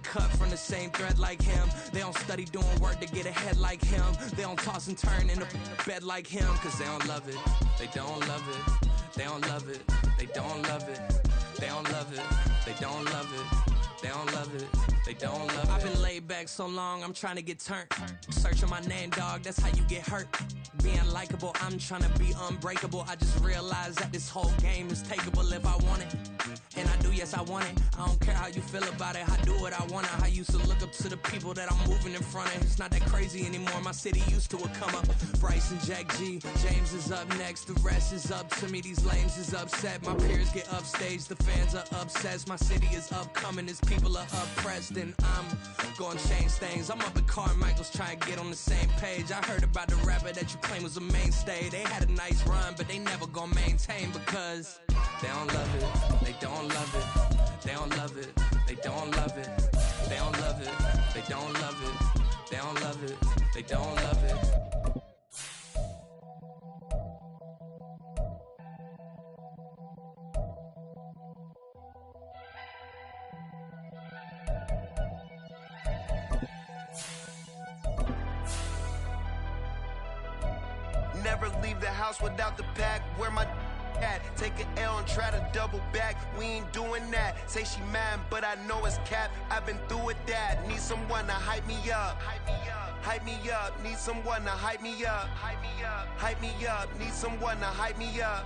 cut from the same thread like him. They don't study doing work to get ahead like him. They don't toss and turn in the bed like him. Cause they don't love it, they don't love it. They don't love it, they don't love it. They don't love it, they don't love it. They don't love it, they don't love it. I've been laid back so long, I'm trying to get turned. Searching my name, dog, that's how you get hurt. Being likable, I'm trying to be unbreakable. I just realized that this whole game is takeable if I want it. And I do, yes, I want it. I don't care how you feel about it, I do what I want. I used to look up to the people that I'm moving in front of. It's not that crazy anymore, my city used to a come up. Bryce and Jack G, James is up next. The rest is up to me, these lames is upset. My peers get upstage, the fans are obsessed. My city is upcoming, these people are oppressed. And I'm gonna change things. I'm up at Carmichael's trying to get on the same page. I heard about the rapper that you claim was a mainstay. They had a nice run, but they never gonna maintain because they don't love it, they don't love it. They don't love it, they don't love it. They don't love it, they don't love it. They don't love it, they don't love it. Never leave the house without the pack. Where my at? Take an L and try to double back. We ain't doing that. Say she mad, but I know it's cap. I've been through with that. Need someone to hype me up. Hype me up. Need someone to hype me up. Hype me up. Need someone to hype me up.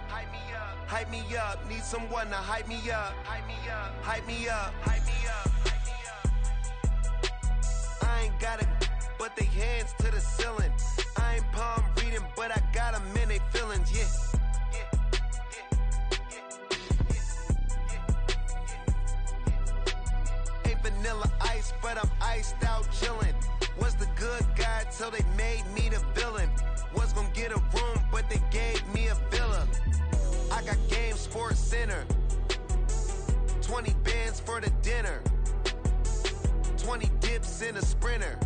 Hype me up. Need someone to hype me up. Hype me up. I ain't got it, but they hands to the ceiling. I ain't palm reading, but I got them in they feelings, yeah. Ain't vanilla ice, but I'm iced out chillin'. Was the good guy till they made me the villain. Was gonna get a room, but they gave me a villa. I got game, Sports Center. 20 bands for the dinner. 20 dips in a Sprinter.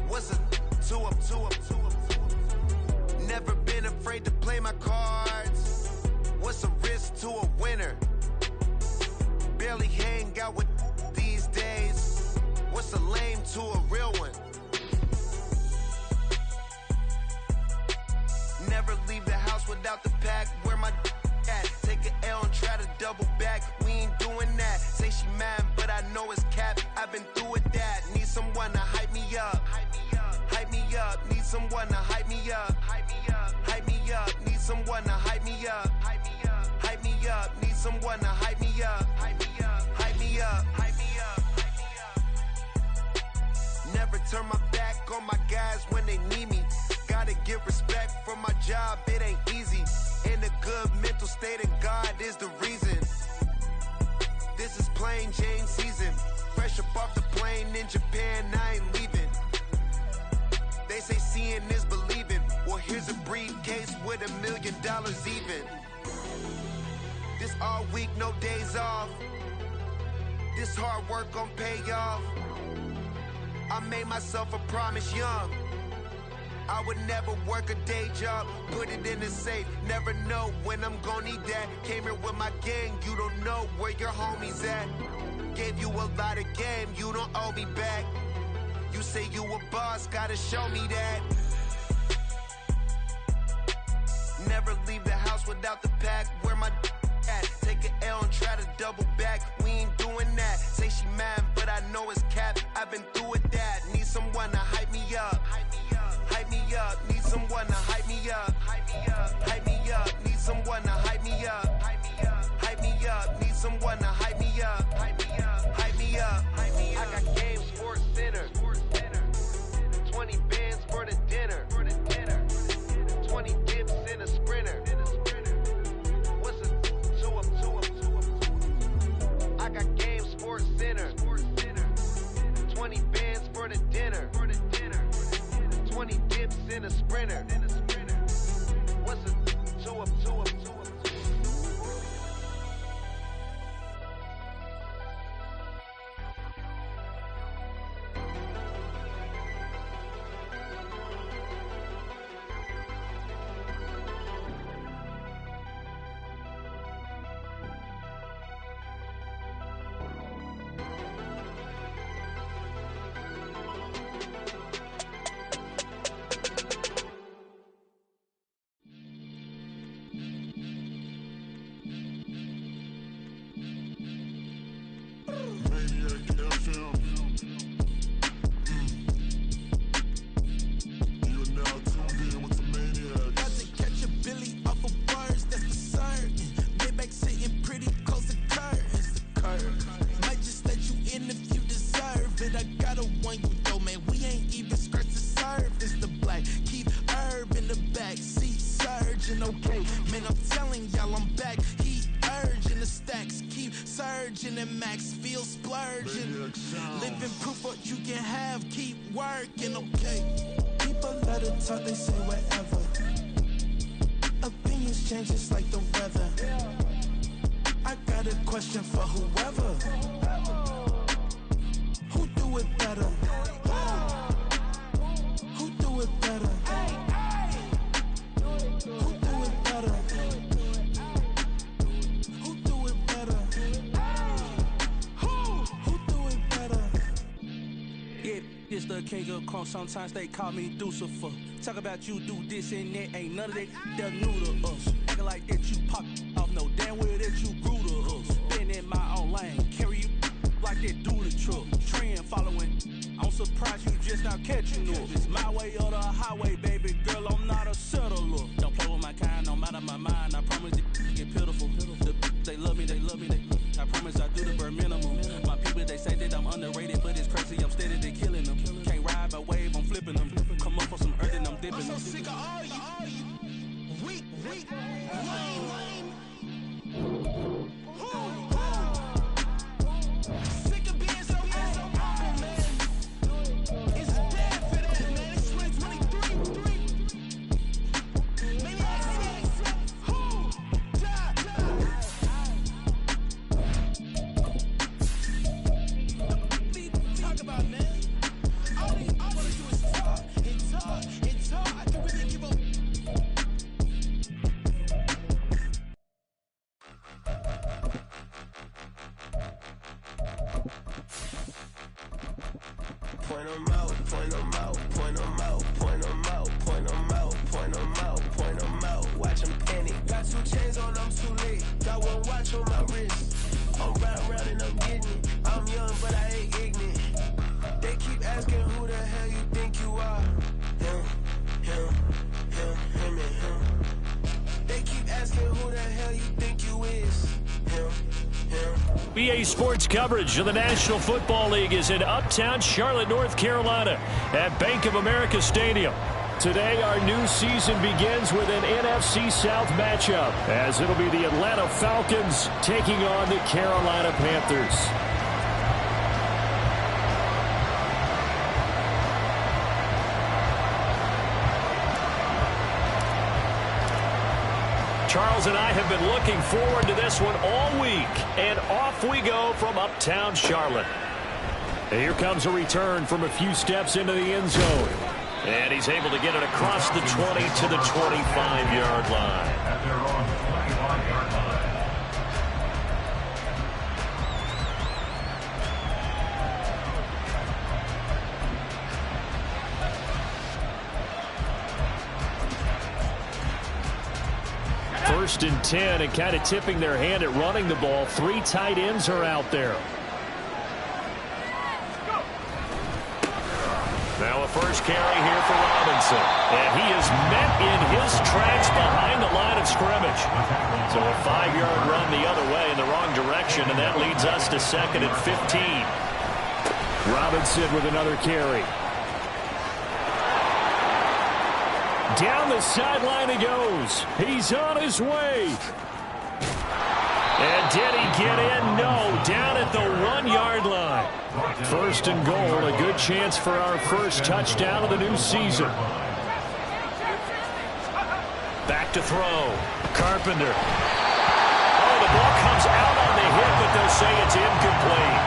What's a two up? Never been afraid to play my cards. What's a risk to a winner? Barely hang out with these days. What's a lame to a real one? Never leave the house without the pack. Where my at? Take an L and try to double back. We ain't doing that. Say she mad, but I know it's cap. I've been through with that. Need someone to hype me up. Hype me up. Need someone to hype me up. Hype me up. Need someone to hype me up. Hype me up. Need someone to hype me up. Hype me up. Never turn my back on my guys when they need me. Gotta get respect for my job, it ain't easy. In a good mental state and God is the reason. This is plain Jane season. Fresh up off the plane in Japan, I ain't leaving. They say seeing is believing. Well, here's a briefcase with $1 million even. This all week, no days off. This hard work gon' pay off. I made myself a promise young. I would never work a day job, put it in the safe. Never know when I'm gon' need that. Came here with my gang, you don't know where your homies at. Gave you a lot of game, you don't owe me back. You say you a boss, gotta show me that. Never leave the house without the pack. Where my at? Take an L and try to double back. We ain't doing that. Say she mad, but I know it's cap. I've been through with that. Need someone to hype me up. Hype me up. Need someone to hype me up. Hype me up. Need someone to hype me up. Hype me up. Need someone to hype me up. Hype me up. I got game, Sports Center. 20 bands for the dinner. 20 dips in a Sprinter. What's a two up? I got game, Sports Center. 20 bands for the dinner. 20 dips in a Sprinter. What's a two up? and max feel splurging. Living proof what you can have, keep working, okay. People let it talk, they say whatever. Opinions change just like the weather. I got a question for whoever. Who do it better? Who do it better? Who do it better? Who do it better? Who do it better? Yeah, it's the king of crunk. Sometimes they call me Lucifer. Talk about you do this and that. Ain't none of that. They're new to us. Acting like that you pop off. No damn well that you grew to us. Been in my own lane. Carry you like that do the truck. Trend following. I'm surprised you just now catching up. It's my way or the highway, baby girl. I'm not a settler. Don't play with my kind, no matter my mind. I promise it get pitiful. They love me, they love me, I promise I do the bare minimum. My people, they say that I'm underrated, but it's crazy, I'm steady, they killing them. Can't ride my wave, I'm flipping them. Come up for some earth and I'm dipping them. I'm so sick of all you. Weak, lame. Sick of being so humble, man. It's dead for that, man. It's 2023. Maniacs. Who? Die. Talk about, man. All I wanna do is talk and talk and talk. I can really give up. Point 'em out, point 'em out, point 'em out, point 'em out, point 'em out, point 'em out, point 'em out. Watch 'em panic. Got 2 chains on, I'm too late. Got 1 watch on my wrist. I'm round and I'm getting it. I'm young, but I ain't ignorant. They keep asking who the hell you think you are. Him, and him. They keep asking who the hell you think you is. Him. BA Sports coverage of the National Football League is in uptown Charlotte, North Carolina at Bank of America Stadium. Today, our new season begins with an NFC South matchup, as it'll be the Atlanta Falcons taking on the Carolina Panthers. Charles and I have been looking forward to this one all week, and off we go from uptown Charlotte. And here comes a return from a few steps into the end zone. And he's able to get it across the 20 to the 25-yard line. At their own 25-yard line. First and 10, and kind of tipping their hand at running the ball. 3 tight ends are out there. Now a first carry here for Robinson. And he is met in his tracks behind the line of scrimmage. So a 5-yard run the other way in the wrong direction, and that leads us to 2nd and 15. Robinson with another carry. Down the sideline he goes. He's on his way. And did he get in? No. Down at the 1-yard line. First and goal. A good chance for our first touchdown of the new season. Back to throw. Carpenter. Oh, the ball comes out on the hit, but they'll say it's incomplete.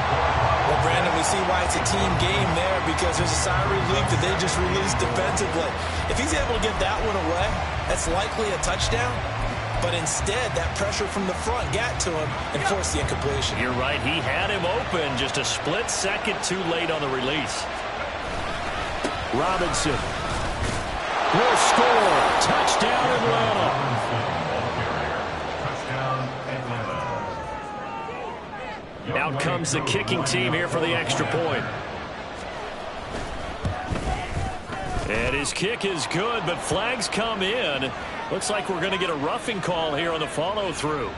Well, Brandon, we see why it's a team game there, because there's a sigh of relief that they just released defensively. If he's able to get that one away, that's likely a touchdown. But instead, that pressure from the front got to him and forced the incompletion. You're right. He had him open, just a split second too late on the release. Robinson will score. Touchdown, Atlanta. Out comes the kicking team here for the extra point. And his kick is good, but flags come in. Looks like we're going to get a roughing call here on the follow-through.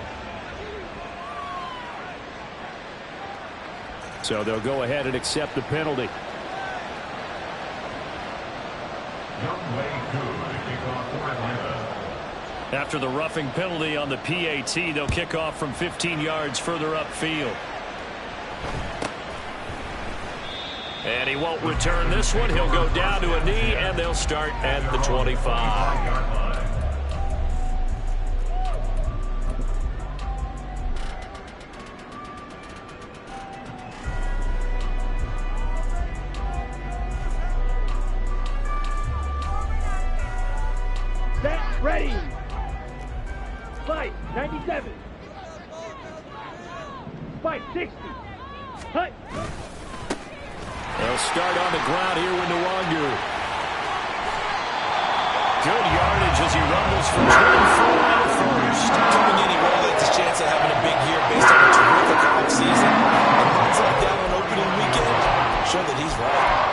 So they'll go ahead and accept the penalty. After the roughing penalty on the PAT, they'll kick off from 15 yards further upfield. And he won't return this one. He'll go down to a knee, and they'll start at the 25. Set, ready. Fight, 97. Fight, 60. Hut. They'll start on the ground here with Nwangu. Good yardage as he rumbles for 24 on the first. Coming in, he really likes his chance of having a big year based on a terrific offseason. And runs like that on opening weekend show that he's right.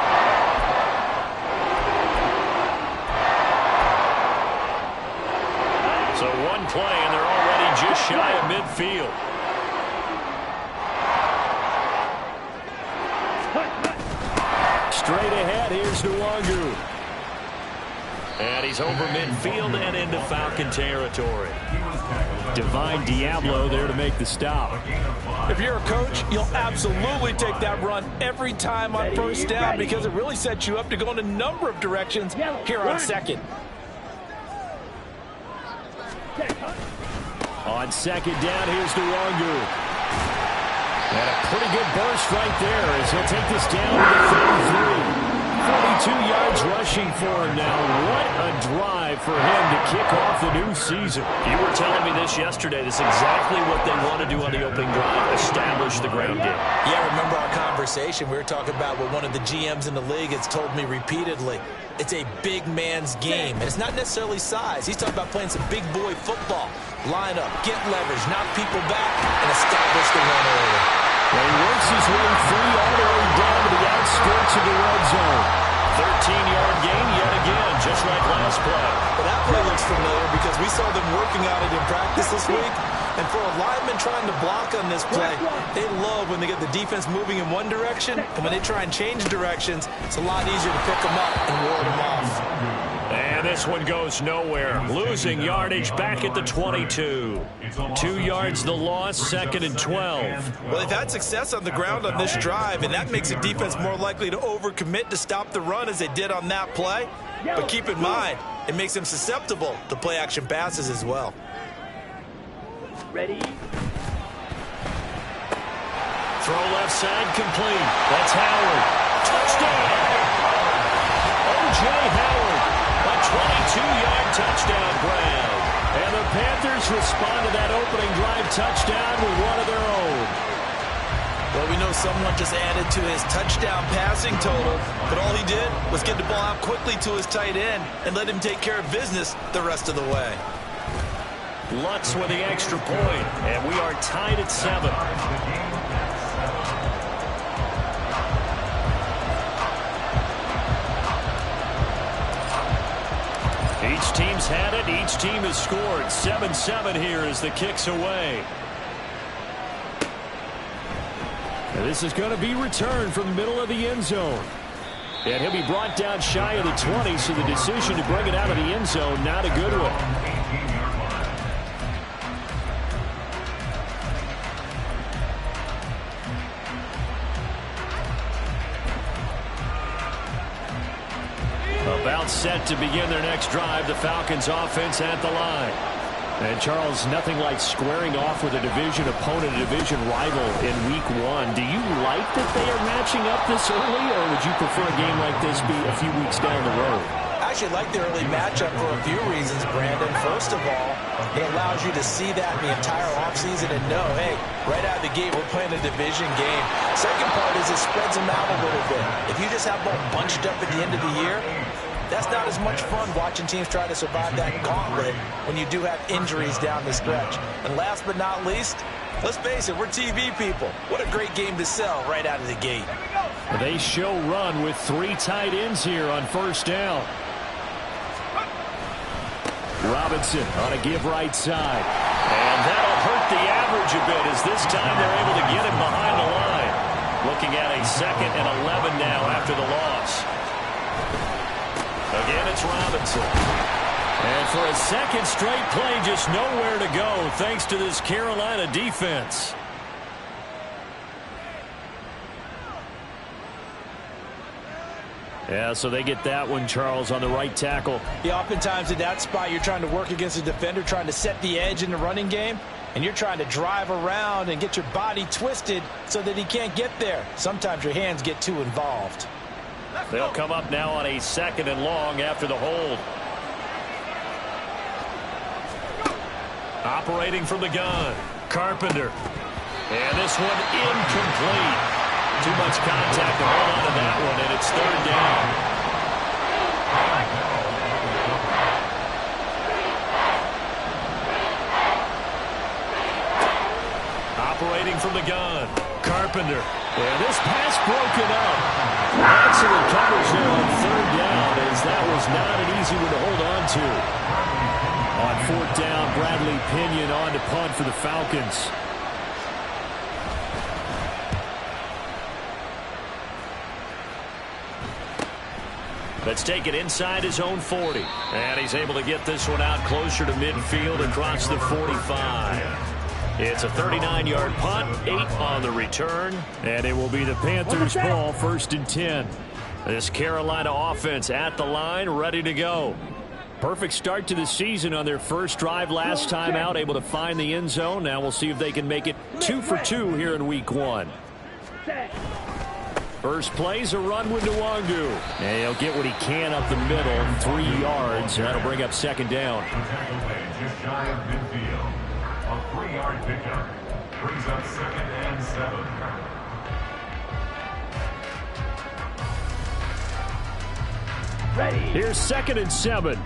So one play, and they're already just shy of midfield. Straight ahead, here's Nwangu. And he's over midfield and into Falcon territory. Divine Diablo there to make the stop. If you're a coach, you'll absolutely take that run every time on first down because it really sets you up to go in a number of directions here on second. On second down, here's Nwangu. And a pretty good burst right there as he'll take this down to the 33. 42 yards rushing for him now. What a drive for him to kick off the new season. You were telling me this yesterday. This is exactly what they want to do on the opening drive, establish the ground game. Yeah, remember our conversation. We were talking about what one of the GMs in the league has told me repeatedly. It's a big man's game, and it's not necessarily size. He's talking about playing some big boy football. Line up, get leverage, knock people back, and establish the run early. Well, he works his way free all the way down to the outskirts of the red zone. 13-yard gain yet again, just like last play. Well, that play looks familiar because we saw them working on it in practice this week. And for a lineman trying to block on this play, they love when they get the defense moving in one direction. And when they try and change directions, it's a lot easier to pick them up and ward them off. And this one goes nowhere. Losing yardage back at the 22. 2 yards the loss, second and 12. Well, they've had success on the ground on this drive, and that makes the defense more likely to overcommit to stop the run as they did on that play. But keep in mind, it makes them susceptible to play-action passes as well. Ready. Throw left side complete. That's Howard. Touchdown! O.J. Howard. A 22-yard touchdown grab. And the Panthers respond to that opening drive touchdown with one of their own. Well, we know someone just added to his touchdown passing total, but all he did was get the ball out quickly to his tight end and let him take care of business the rest of the way. Lutz with the extra point, and we are tied at 7. Each team's had it. Each team has scored. 7-7 here as the kick's away. And this is going to be returned from the middle of the end zone. And he'll be brought down shy of the 20, so the decision to bring it out of the end zone, not a good one. About set to begin their next drive, the Falcons offense at the line. And Charles, nothing like squaring off with a division opponent, a division rival in week 1. Do you like that they are matching up this early, or would you prefer a game like this be a few weeks down the road? I actually like the early matchup for a few reasons, Brandon. First of all, it allows you to see that in the entire offseason and know, hey, right out of the gate, we're playing a division game. Second part is it spreads them out a little bit. If you just have them all bunched up at the end of the year, that's not as much fun watching teams try to survive that gauntlet when you do have injuries down the stretch. And last but not least, let's face it, we're TV people. What a great game to sell right out of the gate. They show run with 3 tight ends here on first down. Robinson on a give right side. And that'll hurt the average a bit as this time they're able to get him behind the line. Looking at a 2nd and 11 now after the loss. Again, it's Robinson. And for a second straight play, just nowhere to go thanks to this Carolina defense. Yeah, so they get that one, Charles, on the right tackle. Yeah, oftentimes in that spot, you're trying to work against a defender, trying to set the edge in the running game, and you're trying to drive around and get your body twisted so that he can't get there. Sometimes your hands get too involved. They'll come up now on a 2nd and long after the hold. Operating from the gun, Carpenter. And this one incomplete. Too much contact to hold on to that one, and it's 3rd down. Operating from the gun, Carpenter. And this pass broken up. Excellent coverage there on 3rd down, as that was not an easy one to hold on to. On 4th down, Bradley Pinion on to punt for the Falcons. Let's take it inside his own 40. And he's able to get this one out closer to midfield across the 45. It's a 39-yard punt, 8 on the return. And it will be the Panthers' ball, 1st and 10. This Carolina offense at the line, ready to go. Perfect start to the season on their first drive last time out, able to find the end zone. Now we'll see if they can make it 2 for 2 here in week 1. First play's a run with Nwangu. And he'll get what he can up the middle, 3 yards. That'll bring up 2nd down. Just shy of midfield. A 3-yard pickup brings up 2nd and 7. Ready. Here's 2nd and 7.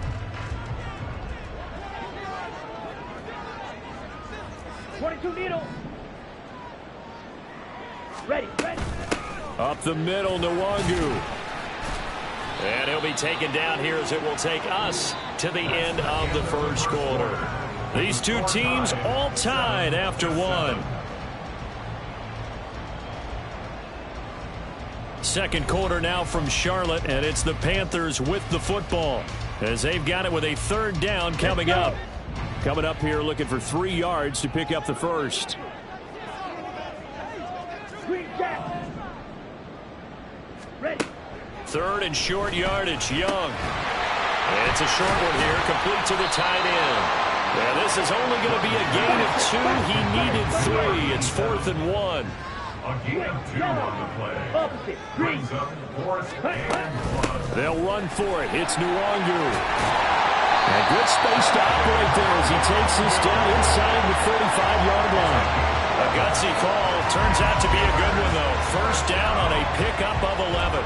.22 needle. Ready. Up the middle, Nwangu. And he'll be taken down here as it will take us to the end of the first quarter. These two teams all tied after 1. Second quarter now from Charlotte, and it's the Panthers with the football as they've got it with a 3rd down coming up. Coming up here looking for 3 yards to pick up the first. Ready. 3rd and short yardage, Young. It's a short one here, complete to the tight end. Yeah, this is only going to be a gain of 2. He needed 3. It's 4th and 1. A gain of 2 on the play. Opposite. Green. Brings up 4th and 1. They'll run for it. It's Nwangu. And good space to operate there as he takes this down inside the 35-yard line. A gutsy call. Turns out to be a good one, though. First down on a pickup of 11.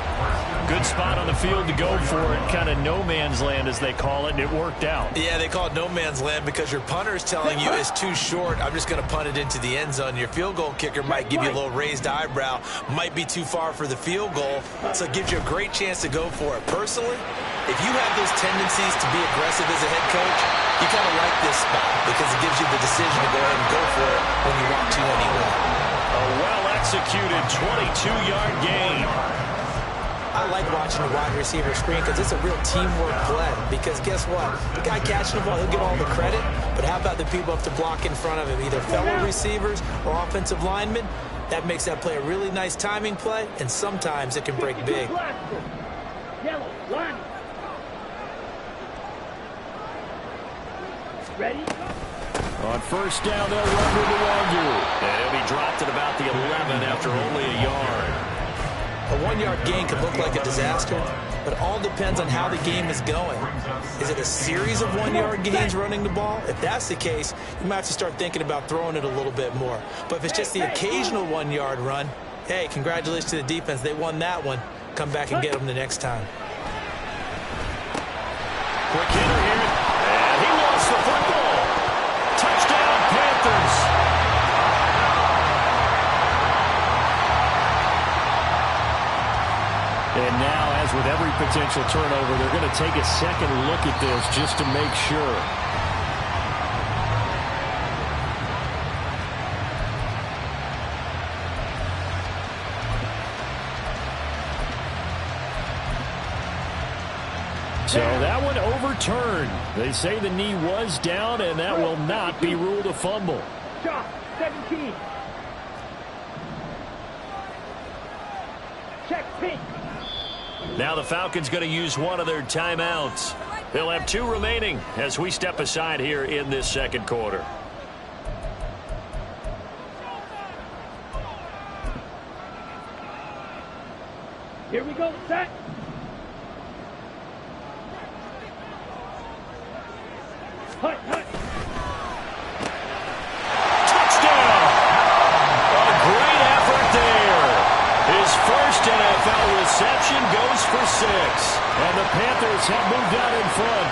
Good spot on the field to go for it. Kind of no man's land, as they call it, and it worked out. Yeah, they call it no man's land because your punter is telling you it's too short. I'm just going to punt it into the end zone. Your field goal kicker might give you a little raised eyebrow. Might be too far for the field goal, so it gives you a great chance to go for it. Personally, if you have those tendencies to be aggressive as a head coach, you kind of like this spot because it gives you the decision to go ahead and go for it when you want to anyway. A well-executed 22-yard gain. I like watching the wide receiver screen because it's a real teamwork play. Because guess what? The guy catching the ball, he'll get all the credit. But how about the people up to block in front of him, either fellow receivers or offensive linemen? That makes that play a really nice timing play, and sometimes it can break big. Yellow, line. Ready? On first down, they'll run with Nwangu. And he'll be dropped at about the 11 after only a yard. A 1-yard gain could look like a disaster, but it all depends on how the game is going. Is it a series of 1-yard gains running the ball? If that's the case, you might have to start thinking about throwing it a little bit more. But if it's just the occasional 1-yard run, hey, congratulations to the defense. They won that one. Come back and get them the next time. Quick hitter here, and he lost the football. Touchdown, Panthers. And now, as with every potential turnover, they're going to take a second look at this just to make sure. So that one overturned. They say the knee was down, and that will not be ruled a fumble. Shot, 17. Check, pink. Now the Falcons going to use one of their timeouts. They'll have 2 remaining as we step aside here in this second quarter. Here we go, set. Hut, hut. Touchdown! A great effort there. His first NFL reception goes for 6. And the Panthers have moved out in front.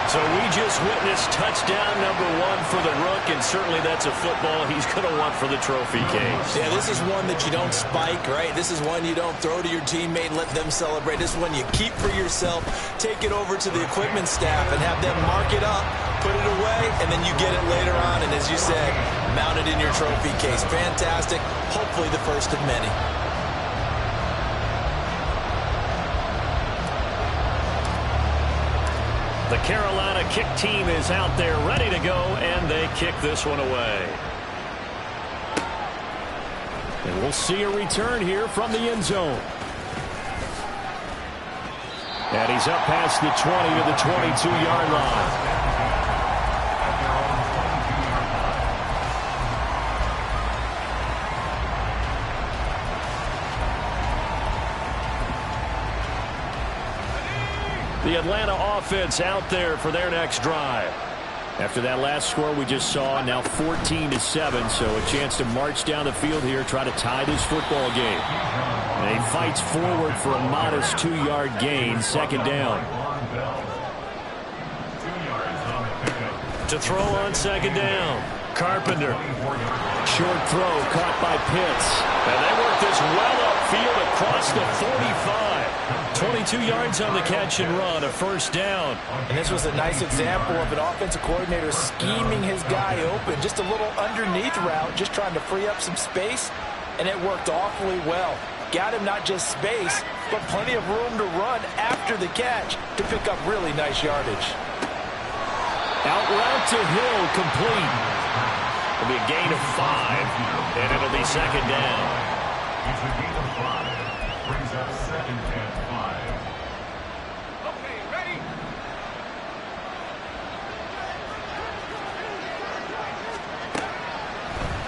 So we just witnessed touchdown number 1 for the Rook, and certainly that's a football he's going to want for the trophy case. Yeah, this is one that you don't spike, right? This is one you don't throw to your teammate and let them celebrate. This is one you keep for yourself, take it over to the equipment staff and have them mark it up, put it away, and then you get it later on, and as you said, mount it in your trophy case. Fantastic. Hopefully the first of many. The Carolina kick team is out there ready to go, and they kick this one away. And we'll see a return here from the end zone. And he's up past the 20 to the 22-yard line. The Atlanta offense out there for their next drive. After that last score we just saw, now 14-7, so a chance to march down the field here, try to tie this football game. And he fights forward for a modest 2-yard gain, second down. To throw on second down, Carpenter. Short throw caught by Pitts. And they work this well upfield across the 45. 22 yards on the catch and run, a first down. And this was a nice example of an offensive coordinator scheming his guy open. Just a little underneath route, just trying to free up some space, and it worked awfully well. Got him not just space, but plenty of room to run after the catch to pick up really nice yardage. Out route to Hill, complete. It'll be a gain of 5, and it'll be second down. It's a gain of 5. Brings up second and 5. Okay, ready?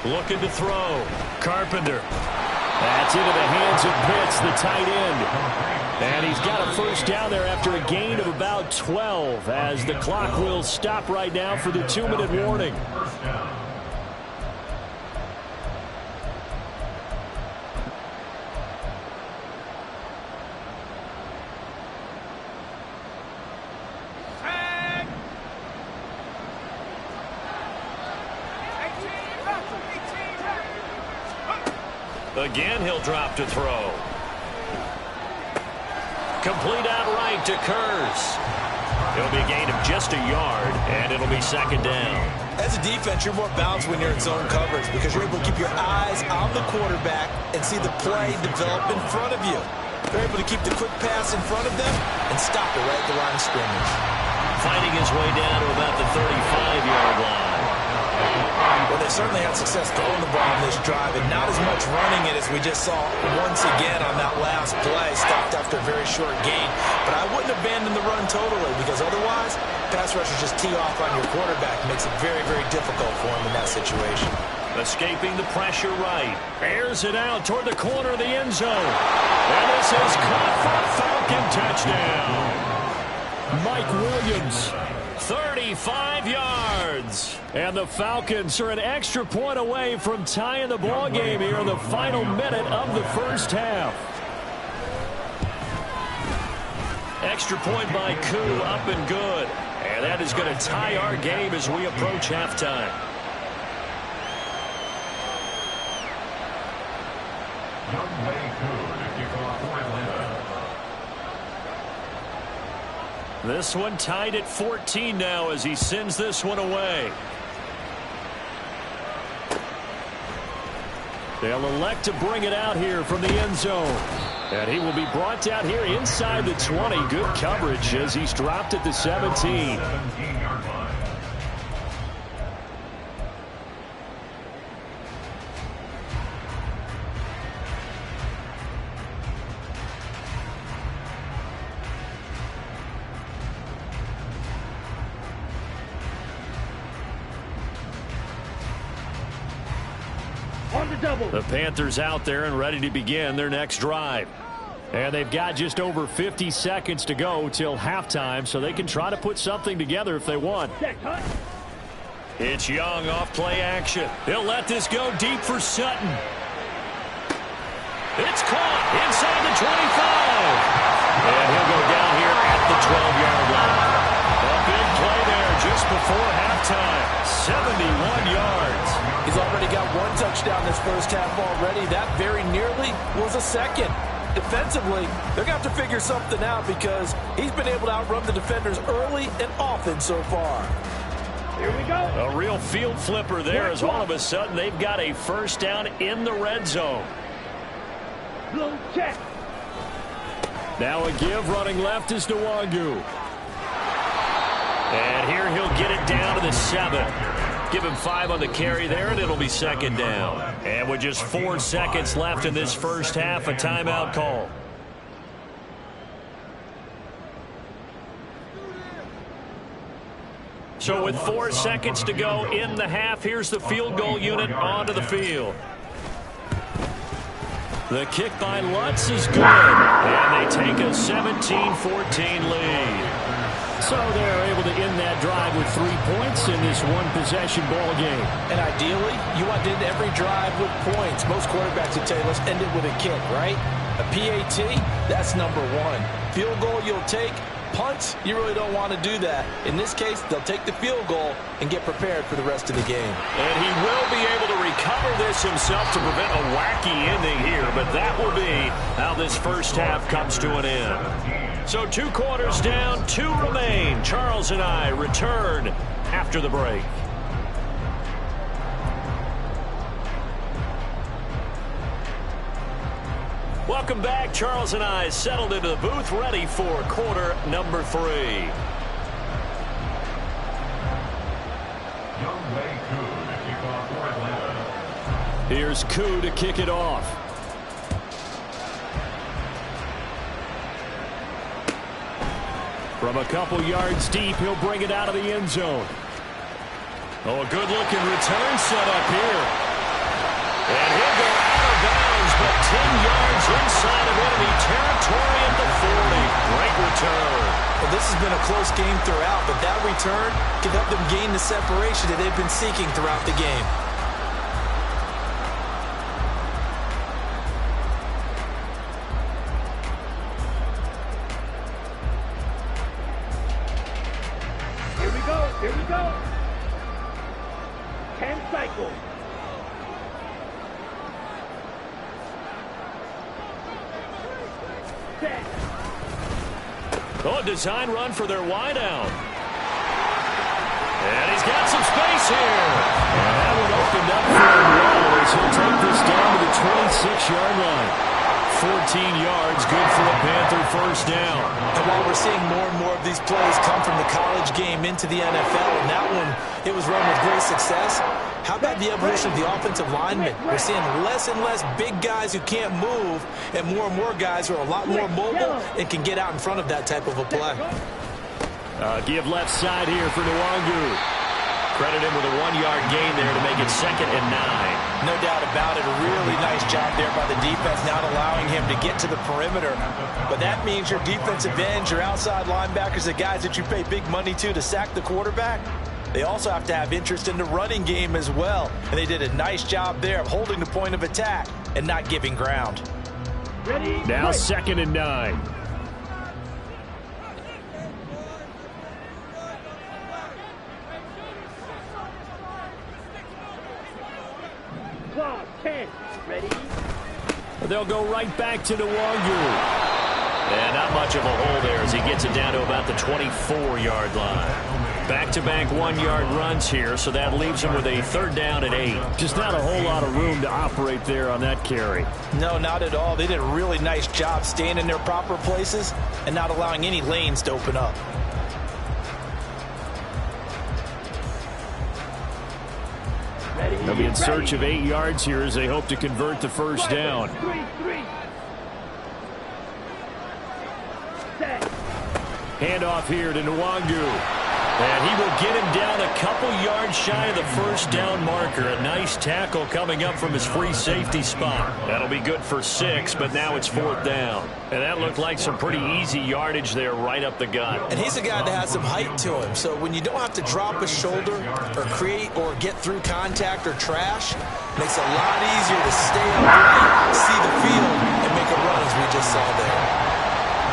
Looking to throw. Carpenter. That's into the hands of Pitts, the tight end. And he's got a first down there after a gain of about 12 as the clock will stop right now for the 2-minute warning. First down. Again, he'll drop to throw. Complete outright to Kurz. It'll be a gain of just a yard, and it'll be second down. As a defense, you're more balanced when you're in zone coverage because you're able to keep your eyes on the quarterback and see the play develop in front of you. You're able to keep the quick pass in front of them and stop it right at the line of scrimmage. Fighting his way down to about the 35-yard line. Well, they certainly had success throwing the ball on this drive, and not as much running it as we just saw once again on that last play, stopped after a very short gain. But I wouldn't abandon the run totally because otherwise, pass rushers just tee off on your quarterback. Makes it very, very difficult for him in that situation. Escaping the pressure right. Airs it out toward the corner of the end zone. And this is caught for a Falcon touchdown. Mike Williams. 35 yards. And the Falcons are an extra point away from tying the ball game here in the final minute of the first half. Extra point by Koo, up and good. And that is going to tie our game as we approach halftime. Young Wei Koo to kick off for Atlanta. This one tied at 14 now as he sends this one away. They'll elect to bring it out here from the end zone. And he will be brought down here inside the 20. Good coverage as he's dropped at the 17. 17-yard line. The Panthers out there and ready to begin their next drive. And they've got just over 50 seconds to go till halftime, so they can try to put something together if they want. It's Young off play action. He'll let this go deep for Sutton. It's caught inside the 25. And he'll go down here at the 12-yard line. A big play there just before halftime. 71 yards. He's already got one touchdown this first half already. That very nearly was a second. Defensively, they're going to have to figure something out because he's been able to outrun the defenders early and often so far. Here we go. A real field flipper there as all of a sudden they've got a first down in the red zone. Blue check. Now a give running left is Nwangu. And here he'll get it down to the 7. Give him 5 on the carry there, and it'll be second down. And with just 4 seconds left in this first half, a timeout call. So with 4 seconds to go in the half, here's the field goal unit onto the field. The kick by Lutz is good, and they take a 17-14 lead. So they're able to end that drive with 3 points in this one-possession ball game. And ideally, you want to end every drive with points. Most quarterbacks would tell you, let's end it with a kick, right? A PAT, that's number 1. Field goal you'll take. Punts, you really don't want to do that. In this case, they'll take the field goal and get prepared for the rest of the game. And he will be able to recover this himself to prevent a wacky ending here, but that will be how this first half comes to an end. So 2 quarters down, 2 remain. Charles and I return after the break. Welcome back. Charles and I settled into the booth, ready for quarter number 3. Here's Koo to kick it off. From a couple yards deep, he'll bring it out of the end zone. Oh, a good-looking return set up here. And he'll go out of bounds, but 10 yards inside of enemy territory at the 40. Great return. Well, this has been a close game throughout, but that return can help them gain the separation that they've been seeking throughout the game. Here we go. 10 cycles. Set. Oh, design run for their wideout. And he's got some space here. And that one opened up for him well as he'll take this down to the 26-yard line. 14 yards, good for a Panther first down. And while we're seeing more and more of these plays come from the college game into the NFL, and that one, it was run with great success, how about the evolution of the offensive linemen? We're seeing less and less big guys who can't move, and more guys who are a lot more mobile and can get out in front of that type of a play. Give left side here for Nwangu. Credit him with a 1-yard gain there to make it 2nd and 9. No doubt about it. A really nice job there by the defense, not allowing him to get to the perimeter. But that means your defensive ends, your outside linebackers, the guys that you pay big money to sack the quarterback, they also have to have interest in the running game as well. And they did a nice job there of holding the point of attack and not giving ground. Ready? Now 2nd and 9. Clock 10. Ready? They'll go right back to Nwangu. And not much of a hole there as he gets it down to about the 24-yard line. Back-to-back 1-yard runs here, so that leaves him with a 3rd down and 8. Just not a whole lot of room to operate there on that carry. No, not at all. They did a really nice job staying in their proper places and not allowing any lanes to open up. They'll be in search of 8 yards here as they hope to convert the first down. 3. Set. Handoff here to Nwangu. And he will get him down a couple yards shy of the first down marker. A nice tackle coming up from his free safety spot. That'll be good for 6, but now it's 4th down. And that looked like some pretty easy yardage there right up the gut. And he's a guy that has some height to him. So when you don't have to drop a shoulder or create or get through contact or trash, it makes it a lot easier to stay upright, see the field, and make a run as we just saw there.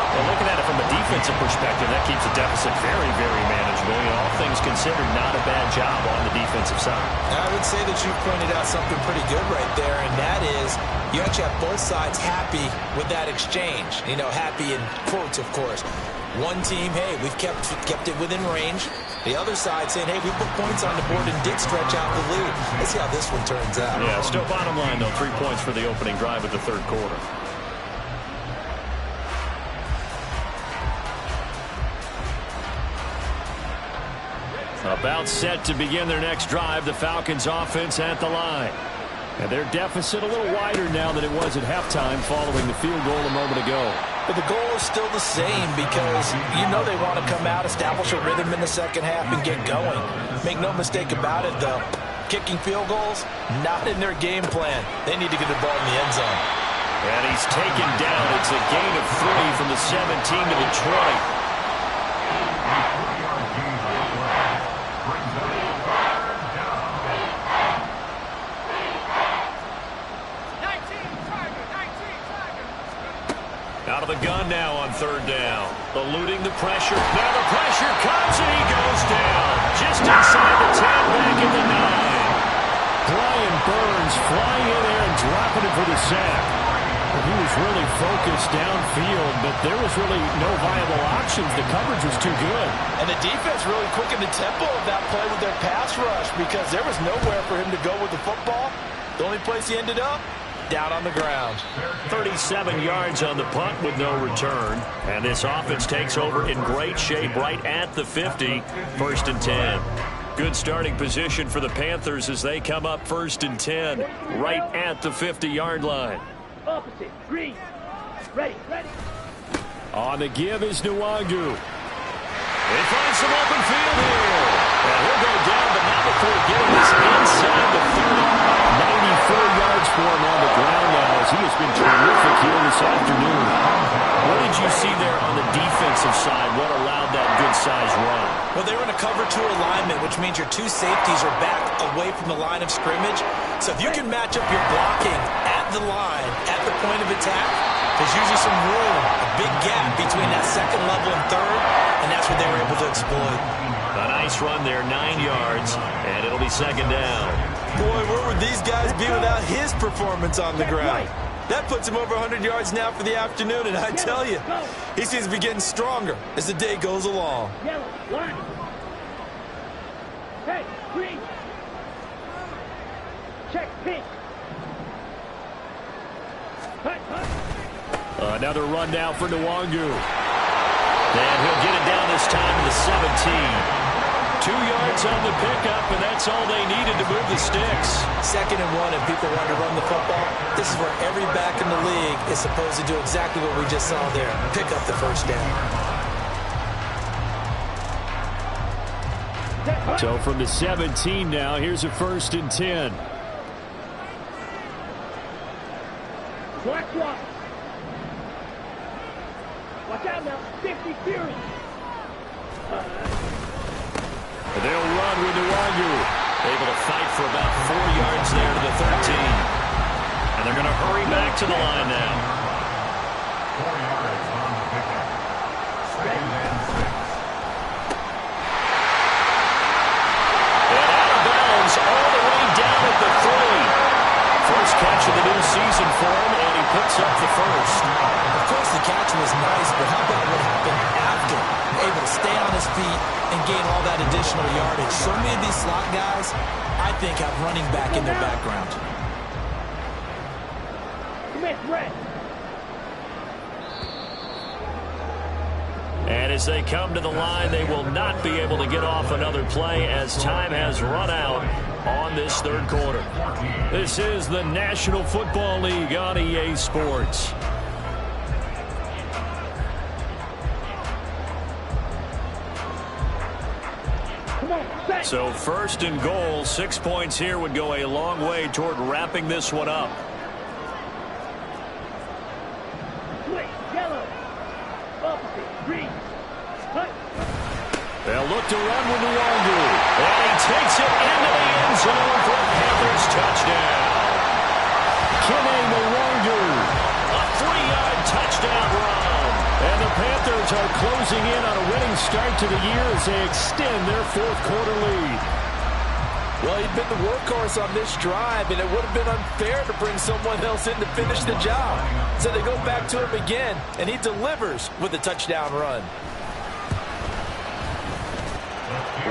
Well, looking at it from a defensive perspective, that keeps the deficit very, very manageable. All things considered, not a bad job on the defensive side. I would say that you pointed out something pretty good right there, and that is you actually have both sides happy with that exchange. You know, happy in quotes, of course. One team, hey, we've kept it within range. The other side saying, hey, we put points on the board and did stretch out the lead. Let's see how this one turns out. Yeah, still bottom line, though, 3 points for the opening drive of the third quarter. About set to begin their next drive, the Falcons offense at the line. And their deficit a little wider now than it was at halftime following the field goal a moment ago. But the goal is still the same because you know they want to come out, establish a rhythm in the second half, and get going. Make no mistake about it, though. Kicking field goals, not in their game plan. They need to get the ball in the end zone. And he's taken down. It's a gain of 3 from the 17 to the 20. Out of the gun now on 3rd down. Eluding the pressure. Now the pressure comes and he goes down. Just inside the 10, back at the 9. Brian Burns flying in there and dropping it for the sack. He was really focused downfield, but there was really no viable options. The coverage was too good. And the defense really quickened the tempo of that play with their pass rush because there was nowhere for him to go with the football. The only place he ended up, down on the ground. 37 yards on the punt with no return. And this offense takes over in great shape right at the 50. 1st and 10. Good starting position for the Panthers as they come up 1st and 10 right at the 50-yard line. Opposite. Green. Ready. On the give is Nwangu. They find some open field here. And he'll go down, but not before getting this inside the 30. 94 yards for him on the ground now as he has been terrific here this afternoon. What did you see there on the defensive side? What allowed that good-sized run? Well, they were in a cover 2 alignment, which means your 2 safeties are back away from the line of scrimmage. So if you can match up your blocking at the line, at the point of attack, there's usually some room, a big gap between that 2nd level and 3rd, and that's what they were able to exploit. A nice run there, 9 yards, and it'll be 2nd down. Boy, where would these guys be without his performance on the ground? That puts him over 100 yards now for the afternoon, and I tell you, he seems to be getting stronger as the day goes along. Yellow, line. Hey, green. Check pink. Another run now for Nwangu. And he'll get it down this time to the 17. 2 yards on the pickup, and that's all they needed to move the sticks. 2nd and 1, and people want to run the football. This is where every back in the league is supposed to do exactly what we just saw there. Pick up the 1st down. So from the 17 now, here's a 1st and 10. Watch out now. 50 series. They'll run with Nwangu. Able to fight for about 4 yards there to the 13. And they're going to hurry back to the line now. 4 yards on the pickup. 2nd and 6. And out of bounds all the way down at the 3. First catch of the new season for him, and he puts up the 1st. Of course, the catch was nice, but how about what happened after? Able to stay on his feet and gain all that additional yardage. So many of these slot guys, I think, have running back in their background. Commit red. And as they come to the line, they will not be able to get off another play as time has run out on this 3rd quarter. This is the National Football League on EA Sports. So first and goal, 6 points here would go a long way toward wrapping this one up. Switch, yellow. Opposite, green. Cut. They'll look to run with Nwangu. And he takes it into the end zone for a Panthers touchdown. Kene Nwangu, a 3-yard touchdown run. And the Panthers are closing in on a winning start to the year as they extend their fourth-quarter lead. Well, he'd been the workhorse on this drive, and it would have been unfair to bring someone else in to finish the job. So they go back to him again, and he delivers with a touchdown run.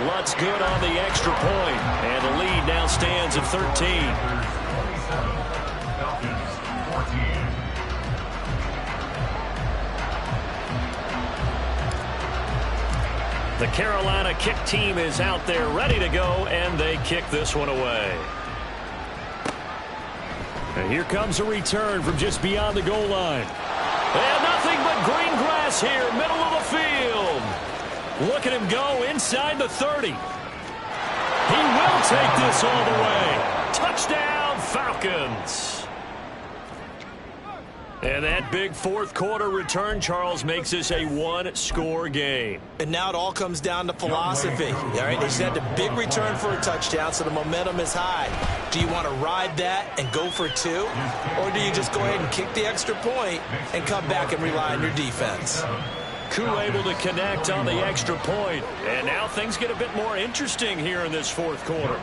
Lutz good on the extra point, and the lead now stands at 13. The Carolina kick team is out there ready to go, and they kick this one away. And here comes a return from just beyond the goal line. And nothing but green grass here, middle of the field. Look at him go inside the 30. He will take this all the way. Touchdown, Falcons. And that big fourth-quarter return, Charles, makes this a one-score game. And now it all comes down to philosophy. All right, they just had a big return for a touchdown, so the momentum is high. Do you want to ride that and go for two? Or do you just go ahead and kick the extra point and come back and rely on your defense? Koo able to connect on the extra point. And now things get a bit more interesting here in this fourth quarter.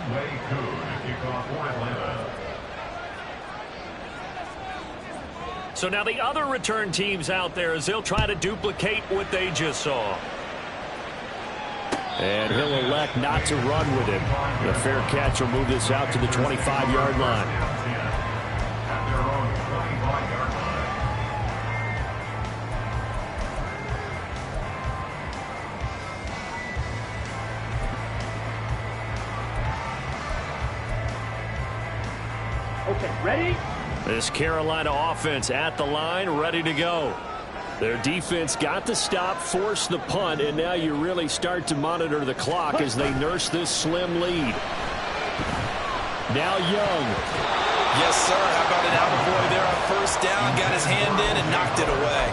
So now the other return teams out there as they'll try to duplicate what they just saw. And he'll elect not to run with it. The fair catch will move this out to the 25-yard line. Okay, ready? This Carolina offense at the line, ready to go. Their defense got to stop, force the punt, and now you really start to monitor the clock as they nurse this slim lead. Now Young. Yes, sir. How about an attaboy there on first down? Got his hand in and knocked it away.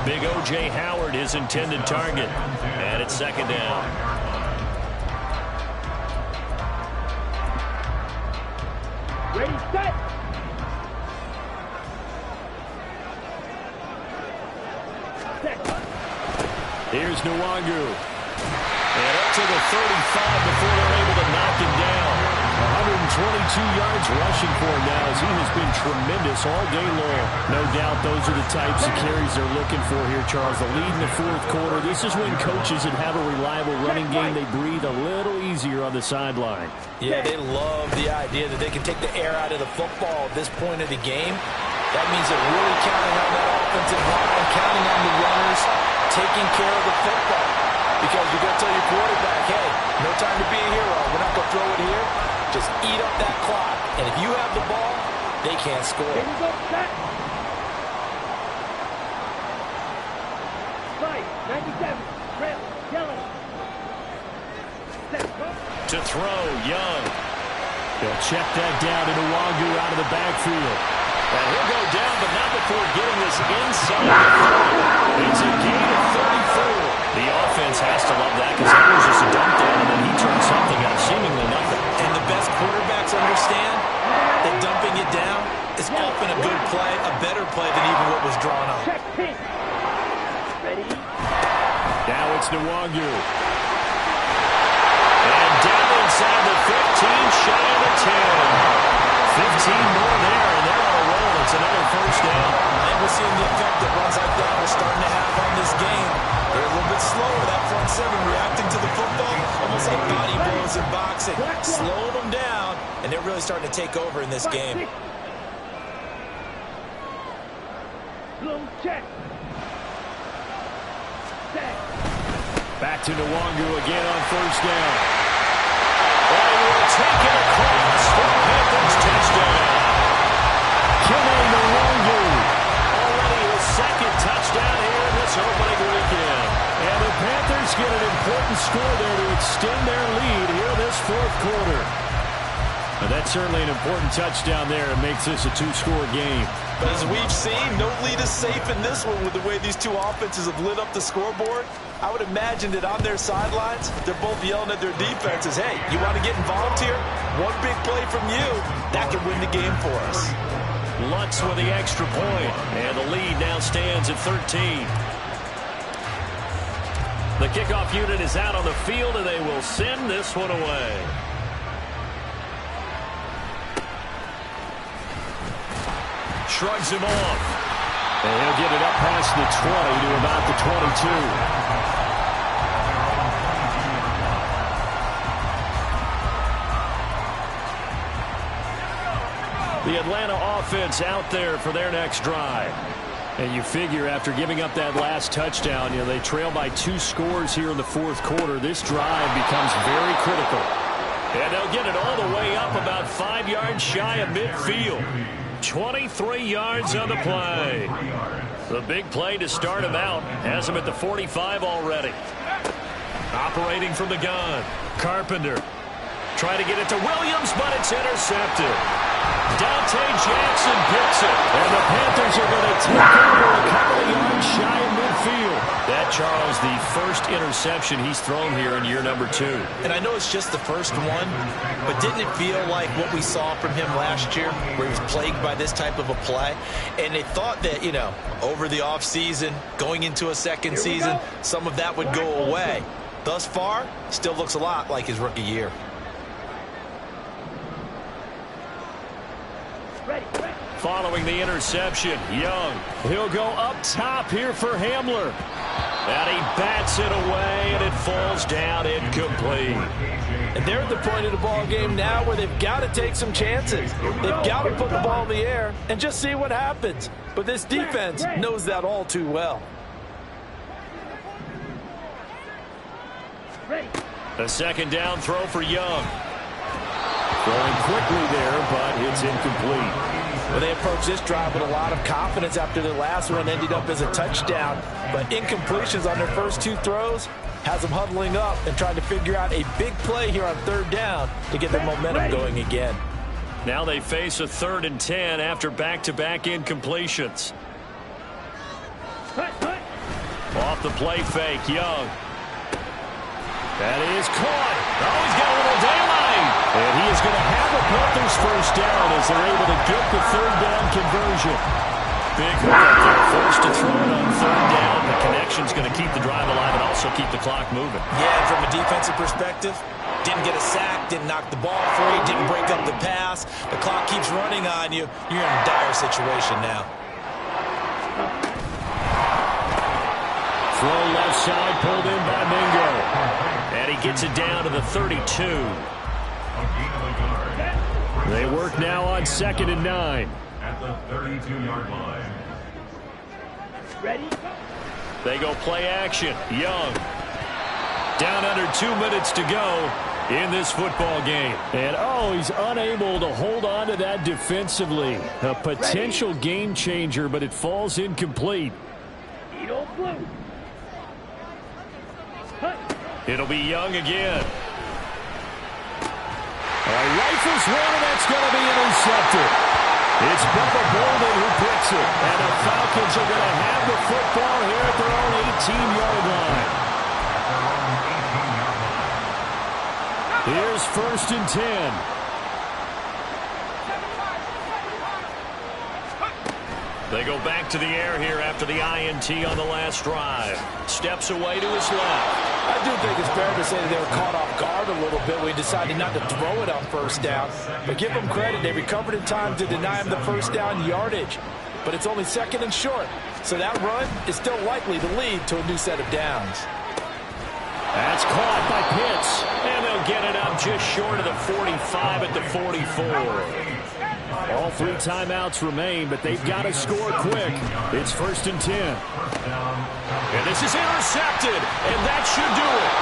Big O.J. Howard, his intended target. And it's second down. Ready, set. Here's Nwangu. And up to the 35 before they're able to knock him down. 122 yards rushing for him now as he has been tremendous all day long. No doubt those are the types of carries they're looking for here, Charles. The lead in the fourth quarter. This is when coaches that have a reliable running game, they breathe a little easier on the sideline. Yeah, they love the idea that they can take the air out of the football at this point of the game. That means they're really counting on that offensive line, counting on the runners, taking care of the football. Because you're going to tell your quarterback, hey, no time to be a hero. We're not going to throw it here. Just eat up that clock. And if you have the ball, they can't score. Here we go, set. Fight, 97, red, yellow. Set, go. To throw, Young. They'll check that down to Nwangu out of the backfield. And he'll go down, but not before getting this inside the 30. It's a gain of 34. The offense has to love that because that was just a dump down, and then he turned something out of seemingly nothing. And the best quarterbacks understand that dumping it down is often a good play, a better play than even what was drawn up. Check, pin. Ready? Now it's Nwangu. And down inside the 15, shy of the 10. 15 more there, and they're on a roll. It's another first down. And we're seeing the effect that runs like that are starting to have on this game. They're a little bit slower, that front seven, reacting to the football, almost like body blows in boxing. Slow them down, and they're really starting to take over in this game. Blue check. Set. Back to Nwangu again on first down. And we'll take it across for the Panthers touchdown. Kene Nwangu. Already his second touchdown here in this opening weekend. And the Panthers get an important score there to extend their lead here this this fourth quarter. And that's certainly an important touchdown there. It makes this a two-score game. But as we've seen, no lead is safe in this one with the way these two offenses have lit up the scoreboard. I would imagine that on their sidelines, they're both yelling at their defenses, hey, you want to get involved here? One big play from you, that can win the game for us. Lutz with the extra point, and the lead now stands at 13. The kickoff unit is out on the field, and they will send this one away. Shrugs him off. And he'll get it up past the 20 to about the 22. The Atlanta offense out there for their next drive. And you figure after giving up that last touchdown, they trail by 2 scores here in the fourth quarter. This drive becomes very critical. And they'll get it all the way up about 5 yards shy of midfield. 23 yards on the play. The big play to start him out has him at the 45 already. Operating from the gun. Carpenter. Try to get it to Williams, but it's intercepted. Dante Jackson picks it, and the Panthers are going to take over a couple of yards shy of midfield. That, Charles, the first interception he's thrown here in year number 2. And I know it's just the first one, but didn't it feel like what we saw from him last year, where he was plagued by this type of a play? And they thought that, over the offseason, going into a second season, some of that would go away. Thus far, still looks a lot like his rookie year. Following the interception, Young. He'll go up top here for Hamler. And he bats it away, and it falls down incomplete. And they're at the point of the ball game now where they've got to take some chances. They've got to put the ball in the air and just see what happens. But this defense knows that all too well. A second down throw for Young. Throwing quickly there, but it's incomplete. Well, they approached this drive with a lot of confidence after their last one ended up as a touchdown. But incompletions on their first 2 throws has them huddling up and trying to figure out a big play here on third down to get their momentum going again. Now they face a 3rd and 10 after back-to-back incompletions. Off the play fake, Young. That is caught. Oh, he's got a little daylight. And he is going to have the Panthers first down as they're able to get the 3rd down conversion. Big hookup there. Forced to throw it on 3rd down. The connection's going to keep the drive alive and also keep the clock moving. Yeah, from a defensive perspective, didn't get a sack, didn't knock the ball free, didn't break up the pass. The clock keeps running on you. You're in a dire situation now. Throw left side, pulled in by Mingo. And he gets it down to the 32. They work now on 2nd and 9. At the 32-yard line. Ready? They go play action. Young. Down under 2 minutes to go in this football game. And, he's unable to hold on to that defensively. A potential game changer, but it falls incomplete. Needle blue. It'll be Young again. Rifles one, and that's going to be intercepted. It's Bubba Bolden who picks it. And the Falcons are going to have the football here at their own 18-yard line. Here's 1st and 10. They go back to the air here after the INT on the last drive. Steps away to his left. I do think it's fair to say that they were caught off guard a little bit when he decided not to throw it on first down. But give them credit. They recovered in time to deny him the first down yardage. But it's only 2nd and short. So that run is still likely to lead to a new set of downs. That's caught by Pitts. And they'll get it up just short of the 45 at the 44. All 3 timeouts remain, but they've got to score quick. It's 1st and 10. And this is intercepted, and that should do it.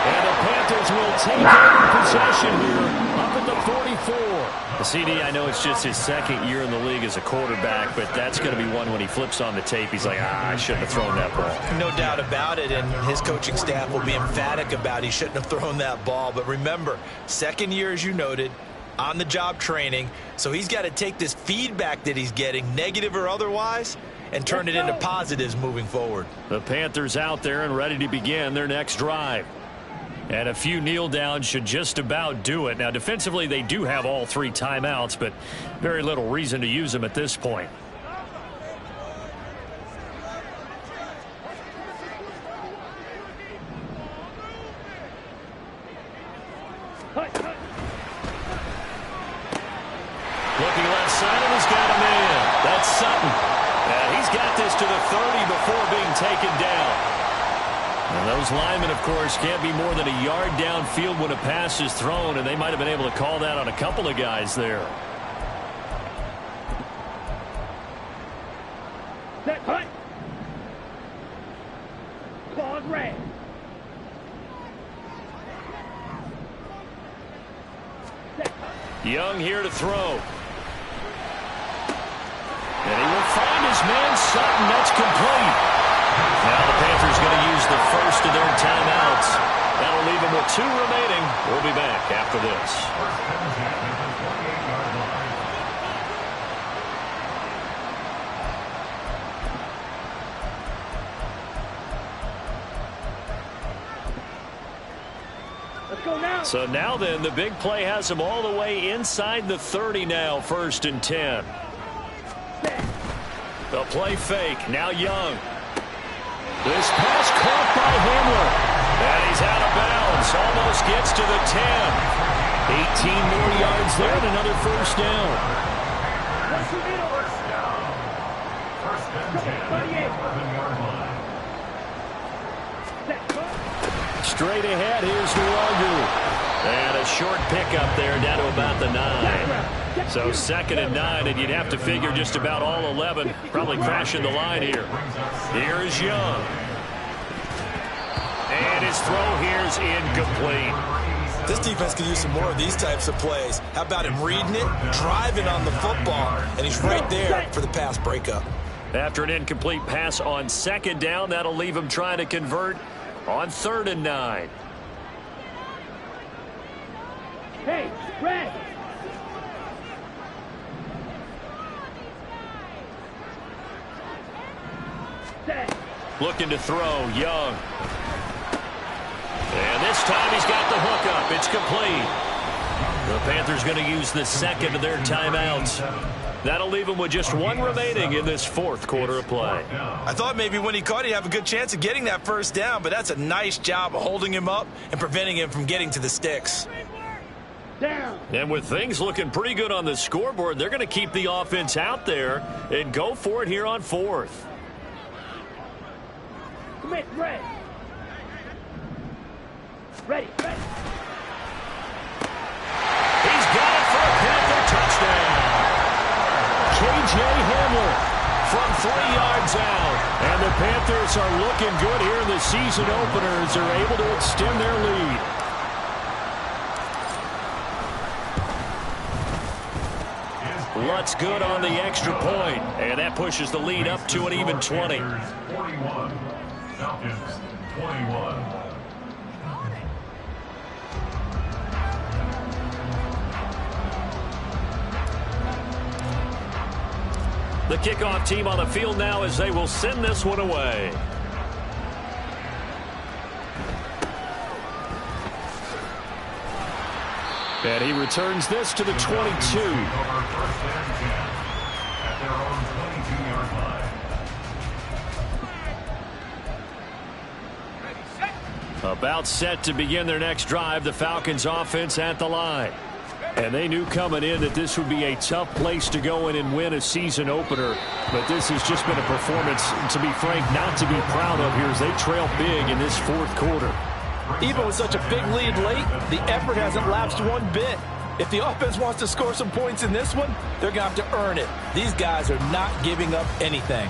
And the Panthers will take over possession here up at the 44. The CD, I know it's just his second year in the league as a quarterback, but that's going to be one when he flips on the tape. He's like, I shouldn't have thrown that ball. No doubt about it, and his coaching staff will be emphatic about he shouldn't have thrown that ball. But remember, second year, as you noted, on-the-job training, so he's got to take this feedback that he's getting, negative or otherwise, and turn it into positives moving forward. The Panthers out there and ready to begin their next drive. And a few kneel downs should just about do it. Now, defensively, they do have all 3 timeouts, but very little reason to use them at this point. Looking left side, and he's got a man. That's Sutton. And he's got this to the 30 before being taken down. And those linemen, of course, can't be more than a yard downfield when a pass is thrown, and they might have been able to call that on a couple of guys there. Set, hut. Claws red. Young here to throw. And he will find his man Sutton. That's complete. Now the Panthers going to use the first of their timeouts. That'll leave them with 2 remaining. We'll be back after this. Let's go now. So now then, the big play has them all the way inside the 30 now, 1st and 10. The play fake. Now Young. This pass caught by Hamler. And he's out of bounds. Almost gets to the 10. 18 more yards there and another first down. First and 10, 11-yard line. Straight ahead, here's Nwogu. And a short pickup there down to about the 9. So 2nd and 9, and you'd have to figure just about all 11 probably crashing the line here. Here is Young. And his throw here is incomplete. This defense could use some more of these types of plays. How about him reading it, driving on the football, and he's right there for the pass breakup. After an incomplete pass on 2nd down, that'll leave him trying to convert on 3rd and 9. Hey, red. Set. Looking to throw, Young. And this time he's got the hook up. It's complete. The Panthers going to use the 2nd of their timeouts. That'll leave him with just 1 remaining in this 4th quarter of play. I thought maybe when he caught, he'd have a good chance of getting that first down, but that's a nice job of holding him up and preventing him from getting to the sticks. Down. And with things looking pretty good on the scoreboard, they're going to keep the offense out there and go for it here on 4th. Commit, red. Ready, ready. He's got it for a Panther touchdown. K.J. Hamler from 3 yards out. And the Panthers are looking good here in the season openers. They're able to extend their lead. Lutz good on the extra point. And that pushes the lead up to an even 20. 41, Falcons 21. The kickoff team on the field now as they will send this one away. And he returns this to the 22. About set to begin their next drive, the Falcons offense at the line. And they knew coming in that this would be a tough place to go in and win a season opener. But this has just been a performance, to be frank, not to be proud of here as they trail big in this 4th quarter. Even with such a big lead late, the effort hasn't lapsed one bit. If the offense wants to score some points in this one, they're going to have to earn it. These guys are not giving up anything.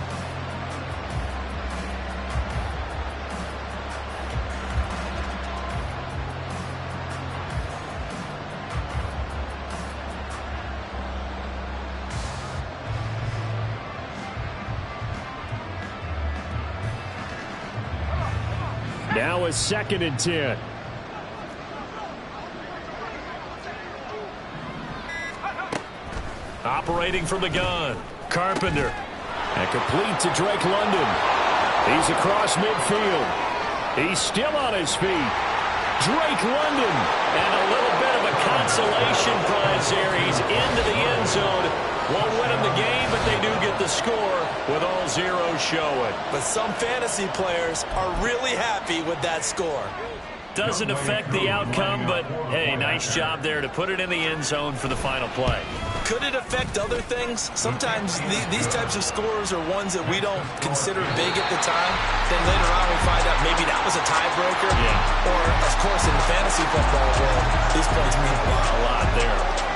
Now a 2nd and 10. Operating from the gun, Carpenter. And complete to Drake London. He's across midfield. He's still on his feet. Drake London. And a little bit of a consolation prize there. He's into the end zone. Won't win him the game, but they do get the score with all zeros showing. But some fantasy players are really happy with that score. Doesn't affect the outcome, but, hey, nice job there to put it in the end zone for the final play. Could it affect other things? Sometimes these types of scores are ones that we don't consider big at the time. Then later on we find out maybe that was a tiebreaker. Yeah. Or, of course, in the fantasy football world, these points mean a lot there.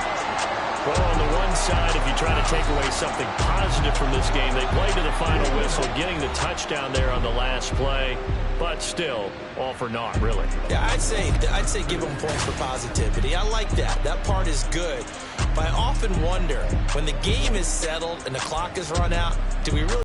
Well, on the one side, if you try to take away something positive from this game, they played to the final whistle, getting the touchdown there on the last play. But still, all for naught, really. Yeah, I'd say give them points for positivity. I like that. That part is good. But I often wonder, when the game is settled and the clock is run out, do we really